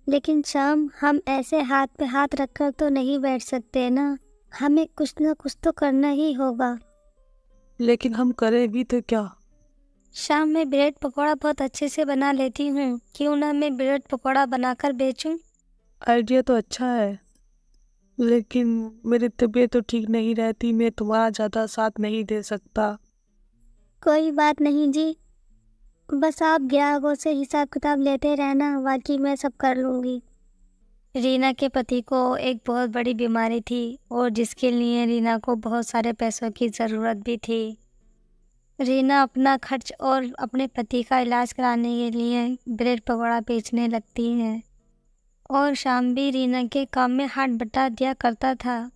लेकिन शाम, हम ऐसे हाथ पे हाथ रखकर तो नहीं बैठ सकते ना। हमें कुछ ना कुछ तो करना ही होगा। लेकिन हम करें भी तो क्या? शाम में ब्रेड पकौड़ा बहुत अच्छे से बना लेती हूँ, क्यों ना मैं ब्रेड पकौड़ा बनाकर बेचूं। आइडिया तो अच्छा है, लेकिन मेरी तबीयत तो ठीक नहीं रहती, मैं तुम्हारा ज़्यादा साथ नहीं दे सकता। कोई बात नहीं जी, बस आप ग्राहकों से हिसाब किताब लेते रहना, बाकी मैं सब कर लूँगी। रीना के पति को एक बहुत बड़ी बीमारी थी और जिसके लिए रीना को बहुत सारे पैसों की ज़रूरत भी थी। रीना अपना खर्च और अपने पति का इलाज कराने के लिए ब्रेड पकौड़ा बेचने लगती है और शाम भी रीना के काम में हाथ बटा दिया करता था।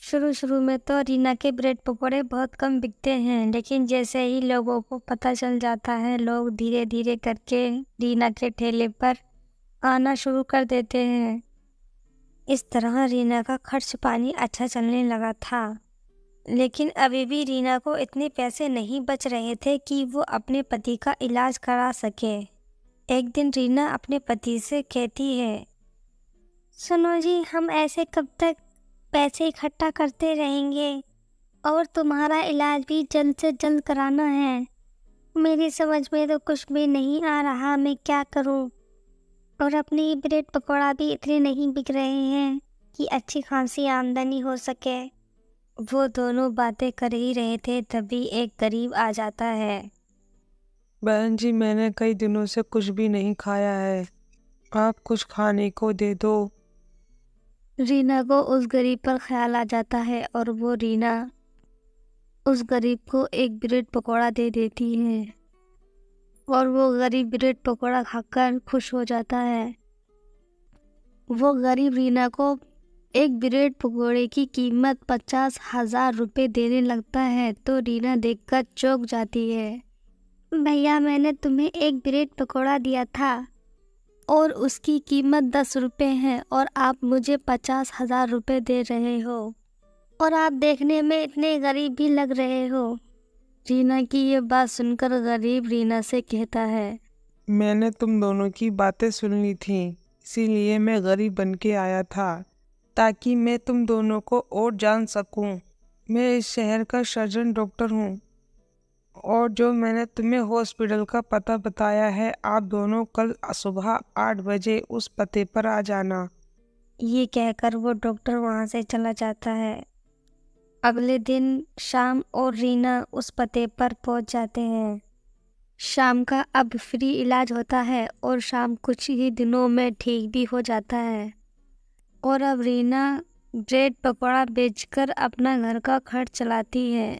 शुरू शुरू में तो रीना के ब्रेड पकौड़े बहुत कम बिकते हैं, लेकिन जैसे ही लोगों को पता चल जाता है, लोग धीरे धीरे करके रीना के ठेले पर आना शुरू कर देते हैं। इस तरह रीना का खर्च पानी अच्छा चलने लगा था। लेकिन अभी भी रीना को इतने पैसे नहीं बच रहे थे कि वो अपने पति का इलाज करा सके। एक दिन रीना अपने पति से कहती है, सुनो जी, हम ऐसे कब तक पैसे इकट्ठा करते रहेंगे, और तुम्हारा इलाज भी जल्द से जल्द कराना है। मेरी समझ में तो कुछ भी नहीं आ रहा, मैं क्या करूं। और अपनी ब्रेड पकौड़ा भी इतने नहीं बिक रहे हैं कि अच्छी खासी आमदनी हो सके। वो दोनों बातें कर ही रहे थे, तभी एक गरीब आ जाता है। बहन जी, मैंने कई दिनों से कुछ भी नहीं खाया है, आप कुछ खाने को दे दो। रीना को उस गरीब पर ख्याल आ जाता है और वो रीना उस गरीब को एक ब्रेड पकौड़ा दे देती है और वो गरीब ब्रेड पकौड़ा खाकर खुश हो जाता है। वो गरीब रीना को एक ब्रेड पकौड़े की कीमत 50,000 रुपये देने लगता है, तो रीना देखकर चौंक जाती है। भैया, मैंने तुम्हें एक ब्रेड पकौड़ा दिया था और उसकी कीमत 10 रुपये है, और आप मुझे 50,000 रुपये दे रहे हो, और आप देखने में इतने गरीब भी लग रहे हो। रीना की ये बात सुनकर गरीब रीना से कहता है, मैंने तुम दोनों की बातें सुन ली थी, इसीलिए मैं गरीब बन के आया था, ताकि मैं तुम दोनों को और जान सकूं। मैं इस शहर का सर्जन डॉक्टर हूं, और जो मैंने तुम्हें हॉस्पिटल का पता बताया है, आप दोनों कल सुबह 8 बजे उस पते पर आ जाना। ये कहकर वो डॉक्टर वहाँ से चला जाता है। अगले दिन शाम और रीना उस पते पर पहुँच जाते हैं। शाम का अब फ्री इलाज होता है और शाम कुछ ही दिनों में ठीक भी हो जाता है, और अब रीना ब्रेड पकौड़ा बेचकर अपना घर का खर्च चलाती है।